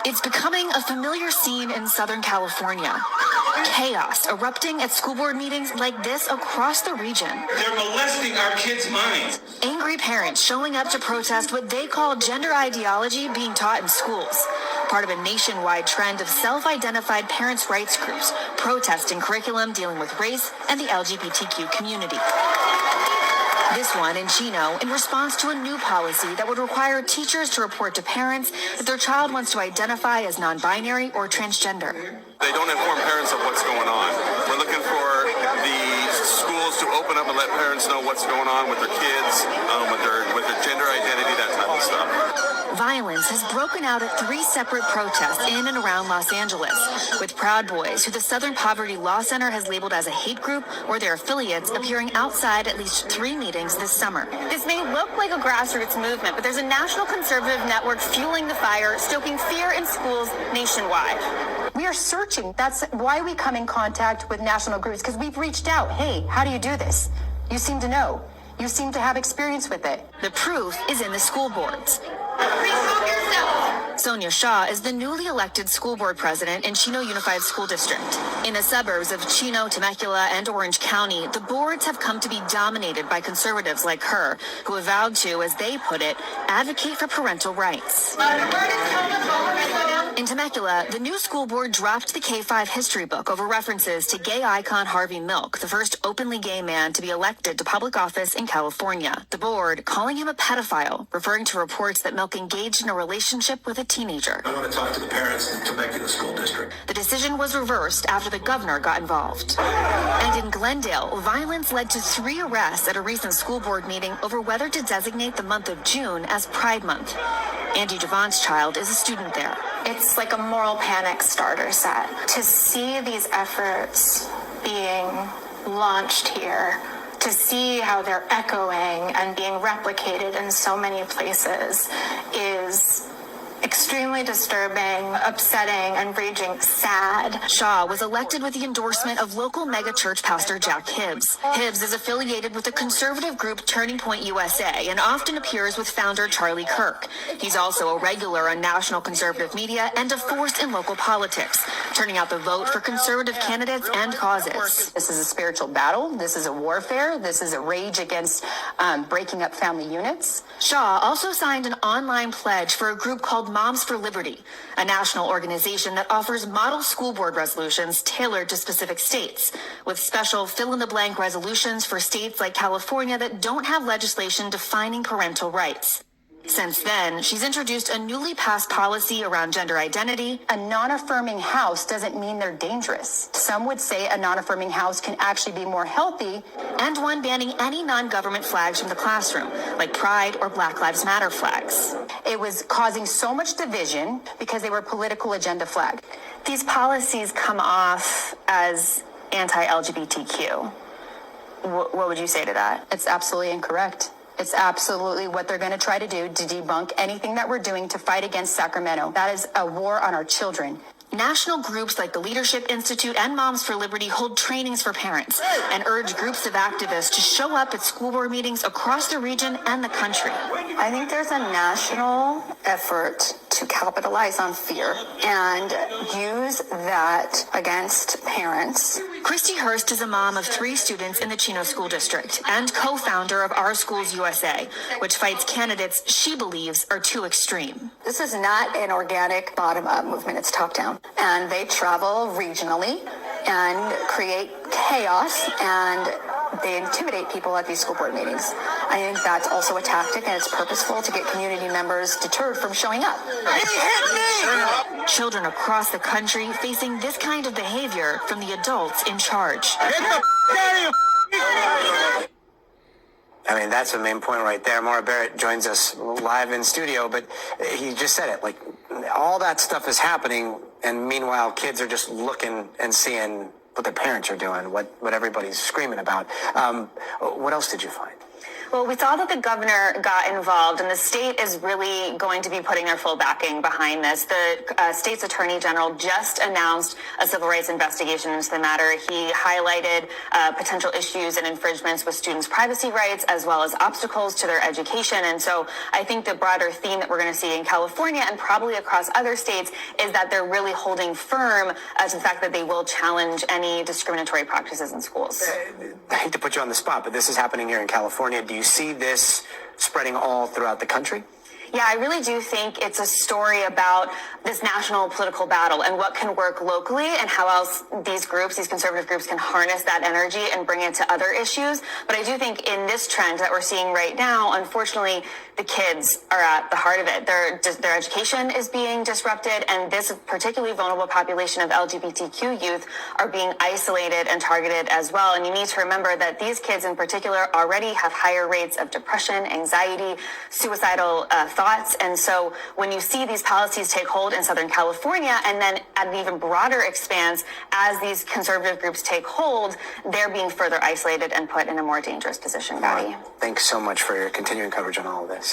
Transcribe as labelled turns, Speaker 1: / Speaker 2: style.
Speaker 1: It's becoming a familiar scene in Southern California. Chaos erupting at school board meetings like this across the region.
Speaker 2: They're molesting our kids' minds.
Speaker 1: Angry parents showing up to protest what they call gender ideology being taught in schools. Part of a nationwide trend of self-identified parents' rights groups protesting curriculum dealing with race and the LGBTQ community. This one in Chino in response to a new policy that would require teachers to report to parents if their child wants to identify as non-binary or transgender.
Speaker 3: They don't inform parents of what's going on. We're looking for the schools to open up and let parents know what's going on with their kids, with their gender identity, that type of stuff.
Speaker 1: Violence has broken out at 3 separate protests in and around Los Angeles, with Proud Boys, who the Southern Poverty Law Center has labeled as a hate group, or their affiliates appearing outside at least 3 meetings this summer.
Speaker 4: This may look like a grassroots movement, but there's a national conservative network fueling the fire, stoking fear in schools nationwide.
Speaker 5: We are searching. That's why we come in contact with national groups, because we've reached out. Hey, how do you do this? You seem to know. You seem to have experience with it.
Speaker 1: The proof is in the school boards.
Speaker 4: Remove yourself.
Speaker 1: Sonia Shaw is the newly elected school board president in Chino Unified School District. In the suburbs of Chino, Temecula, and Orange County, the boards have come to be dominated by conservatives like her, who have vowed to, as they put it, advocate for parental rights. In Temecula, the new school board dropped the K-5 history book over references to gay icon Harvey Milk, the first openly gay man to be elected to public office in California. The board calling him a pedophile, referring to reports that Milk engaged in a relationship with a teenager.
Speaker 6: I want to talk to the parents in Temecula School District.
Speaker 1: The decision was reversed after the governor got involved. And in Glendale, violence led to 3 arrests at a recent school board meeting over whether to designate the month of June as Pride Month. Andy Devon's child is a student there.
Speaker 4: It's like a moral panic starter set. To see these efforts being launched here, to see how they're echoing and being replicated in so many places is extremely disturbing, upsetting, enraging, sad.
Speaker 1: Shaw was elected with the endorsement of local megachurch pastor Jack Hibbs. Hibbs is affiliated with the conservative group Turning Point USA and often appears with founder Charlie Kirk. He's also a regular on national conservative media and a force in local politics, turning out the vote for conservative candidates and causes.
Speaker 5: This is a spiritual battle. This is a warfare. This is a rage against breaking up family units.
Speaker 1: Shaw also signed an online pledge for a group called Moms for Liberty, a national organization that offers model school board resolutions tailored to specific states, with special fill-in-the-blank resolutions for states like California that don't have legislation defining parental rights. Since then, she's introduced a newly passed policy around gender identity.
Speaker 5: A non-affirming house doesn't mean they're dangerous. Some would say a non-affirming house can actually be more healthy.
Speaker 1: And one banning any non-government flags from the classroom, like Pride or Black Lives Matter flags.
Speaker 5: It was causing so much division because they were political agenda flag.
Speaker 4: These policies come off as anti-LGBTQ. What would you say to that?
Speaker 5: It's absolutely incorrect. It's absolutely what they're going to try to do to debunk anything that we're doing to fight against Sacramento. That is a war on our children.
Speaker 1: National groups like the Leadership Institute and Moms for Liberty hold trainings for parents and urge groups of activists to show up at school board meetings across the region and the country.
Speaker 4: I think there's a national effort to capitalize on fear and use that against parents.
Speaker 1: Christy Hurst is a mom of 3 students in the Chino School District and co-founder of Our Schools USA, which fights candidates she believes are too extreme.
Speaker 4: This is not an organic bottom-up movement, it's top-down. And they travel regionally and create chaos and they intimidate people at these school board meetings. I think that's also a tactic and it's purposeful to get community members deterred from showing up.
Speaker 1: Children across the country facing this kind of behavior from the adults in charge.
Speaker 7: I mean, that's the main point right there. Maura Barrett joins us live in studio, but he just said it, like, all that stuff is happening, and meanwhile, kids are just looking and seeing what their parents are doing, what everybody's screaming about. What else did you find?
Speaker 1: Well, we saw that the governor got involved, and the state is really going to be putting their full backing behind this. The state's attorney general just announced a civil rights investigation into the matter. He highlighted potential issues and infringements with students' privacy rights, as well as obstacles to their education. And so I think the broader theme that we're going to see in California and probably across other states is that they're really holding firm to the fact that they will challenge any discriminatory practices in schools.
Speaker 7: I hate to put you on the spot, but this is happening here in California. Do you see this spreading all throughout the country?
Speaker 1: Yeah, I really do think it's a story about this national political battle and what can work locally and how else these groups, these conservative groups, can harness that energy and bring it to other issues. But I do think in this trend that we're seeing right now, unfortunately, the kids are at the heart of it. Their education is being disrupted, and this particularly vulnerable population of LGBTQ youth are being isolated and targeted as well. And you need to remember that these kids in particular already have higher rates of depression, anxiety, suicidal thoughts. And so when you see these policies take hold in Southern California, and then at an even broader expanse, as these conservative groups take hold, they're being further isolated and put in a more dangerous position, Gadi.
Speaker 7: Thanks so much for your continuing coverage on all of this.